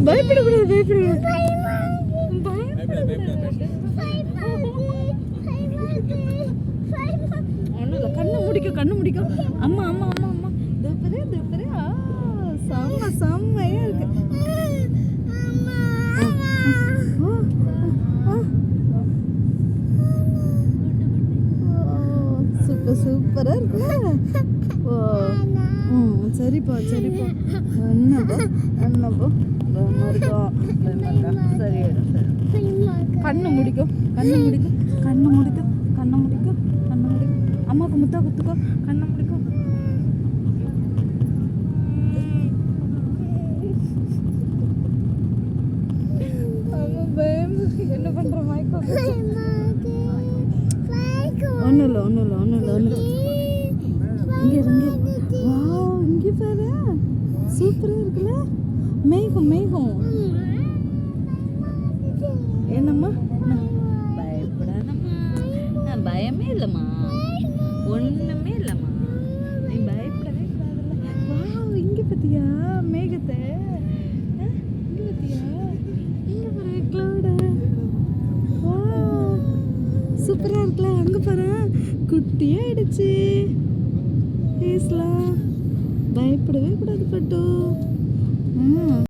பயப்படக்கூடாது ஒன்றும் இல்லை. கண்ணு முடிக்கும். அம்மா தூப்பரே செம்மையா இருக்கு. சூப்பரா இருக்குல்ல. ஓ சரிப்பா என்னப்பா சரி கண்ணு முடிக்கும். அம்மாவுக்கு முத்தா குத்துக்கோ. கண்ணை முடிக்கும். என்ன பண்ற மயக்கம்? ஒன்றும் இல்லை. இங்கே பாரு சூப்பரா இருக்குல்ல. மேகம் என்னம்மா பயப்படாதம்மா. நான் பயமே இல்லைம்மா. ஒண்ணுமே இல்லைம்மா. நீ பயப்படவே கூடாதுல்ல. வாவ் இங்கே பார்த்தியா மேகத்தை? இங்கே பார்த்தியா? இங்கே பாரு க்ளவுடு. வாவ் சூப்பரா இருக்குல்ல. அங்கே பாரு குட்டியாயிடுச்சு. பேசலாம். பயப்படவே கூடாது பட்டு.